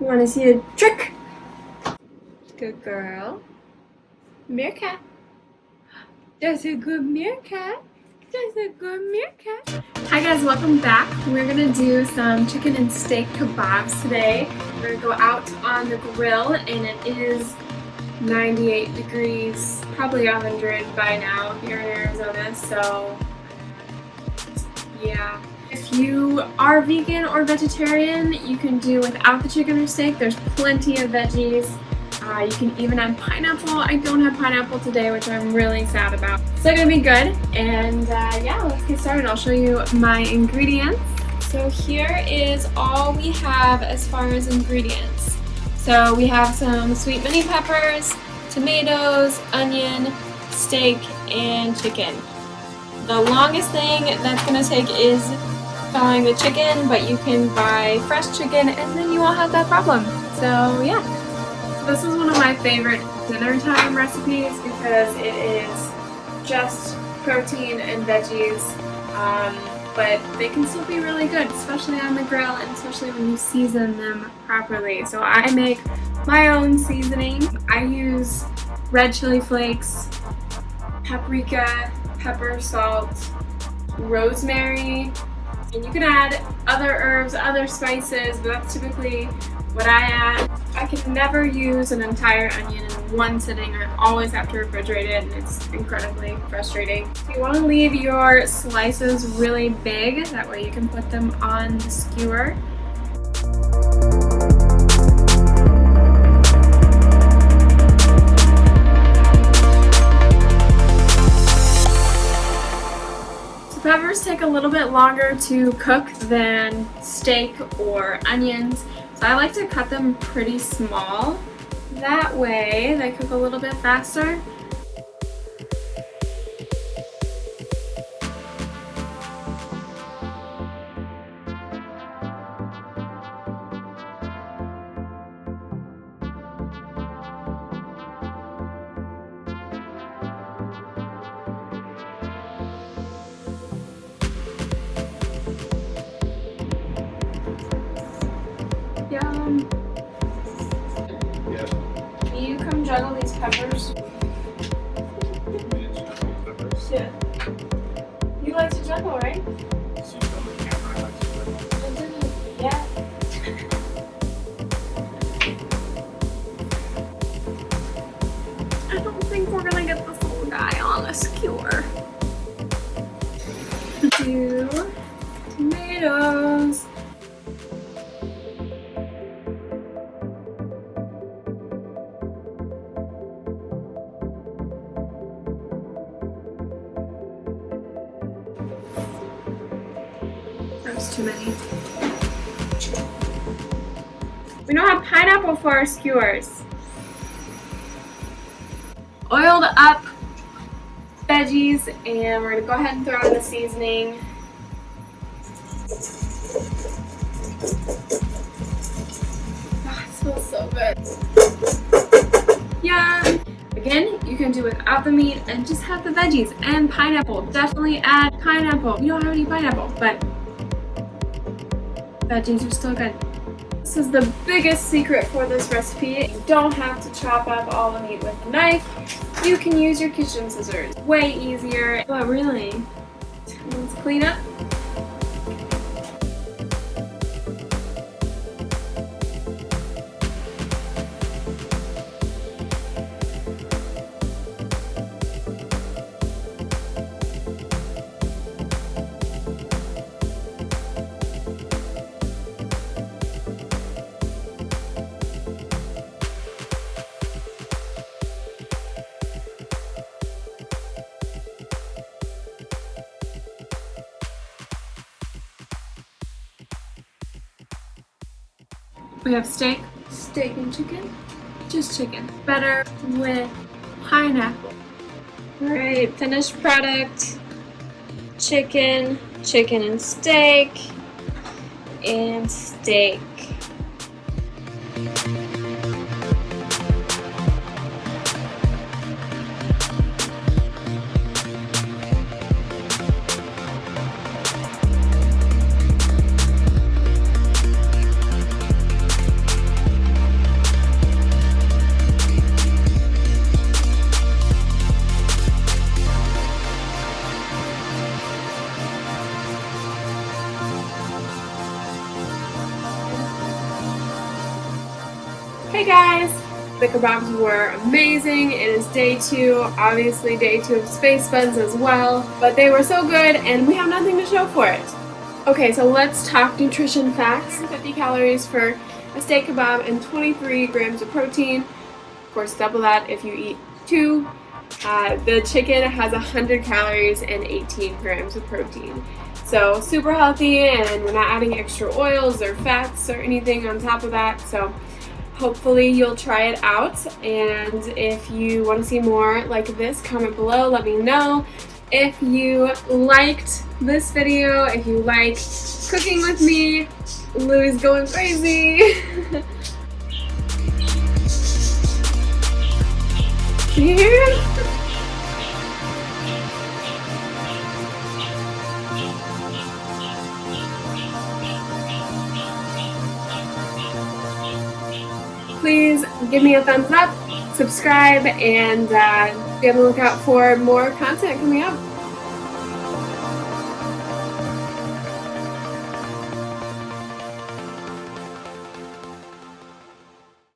You want to see a trick? Good girl. Meerkat. That's a good meerkat. That's a good meerkat. Hi guys, welcome back. We're gonna do some chicken and steak kebabs today. We're gonna go out on the grill and it is 98 degrees, probably 100 by now here in Arizona, so yeah. If you are vegan or vegetarian, you can do without the chicken or steak. There's plenty of veggies. You can even add pineapple. I don't have pineapple today, which I'm really sad about. Still gonna be good. And yeah, let's get started. I'll show you my ingredients. So here is all we have as far as ingredients. So we have some sweet mini peppers, tomatoes, onion, steak, and chicken. The longest thing that's gonna take is thawing the chicken, but you can buy fresh chicken and then you won't have that problem. So yeah. This is one of my favorite dinner time recipes because it is just protein and veggies, but they can still be really good, especially on the grill and especially when you season them properly. So I make my own seasoning. I use red chili flakes, paprika, pepper, salt, rosemary, and you can add other herbs, other spices, but that's typically what I add. I can never use an entire onion in one sitting. I always have to refrigerate it and it's incredibly frustrating. You want to leave your slices really big, that way you can put them on the skewer. So peppers take a little bit longer to cook than steak or onions. So I like to cut them pretty small. That way they cook a little bit faster. Yum. Yes. Can you come juggle these peppers? Yeah. You like to juggle, right? So you film the camera, I like to juggle. I didn't yet. I don't think we're gonna get this little guy on a skewer. 2 tomatoes. That's too many. We don't have pineapple for our skewers. Oiled up veggies, and we're gonna go ahead and throw in the seasoning. Oh, it smells so good. Yum! Again, you can do without the meat and just have the veggies and pineapple. Definitely add pineapple. We don't have any pineapple, but veggies are still good. This is the biggest secret for this recipe. You don't have to chop up all the meat with a knife. You can use your kitchen scissors. Way easier, but really, let's clean up. We have steak and chicken, just chicken. Better with pineapple. Alright, finished product, chicken and steak, and steak. Hey guys! The kebabs were amazing. It is day 2, obviously day 2 of Space Buns as well, but they were so good and we have nothing to show for it. Okay, so let's talk nutrition facts. 50 calories for a steak kebab and 23 grams of protein. Of course, double that if you eat 2. The chicken has 100 calories and 18 grams of protein. So super healthy, and we're not adding extra oils or fats or anything on top of that. So hopefully you'll try it out, and if you want to see more like this, comment below, let me know. If you liked this video, if you like cooking with me, Louie's going crazy. Can you hear him? Please give me a thumbs up, subscribe, and be on the lookout for more content coming up.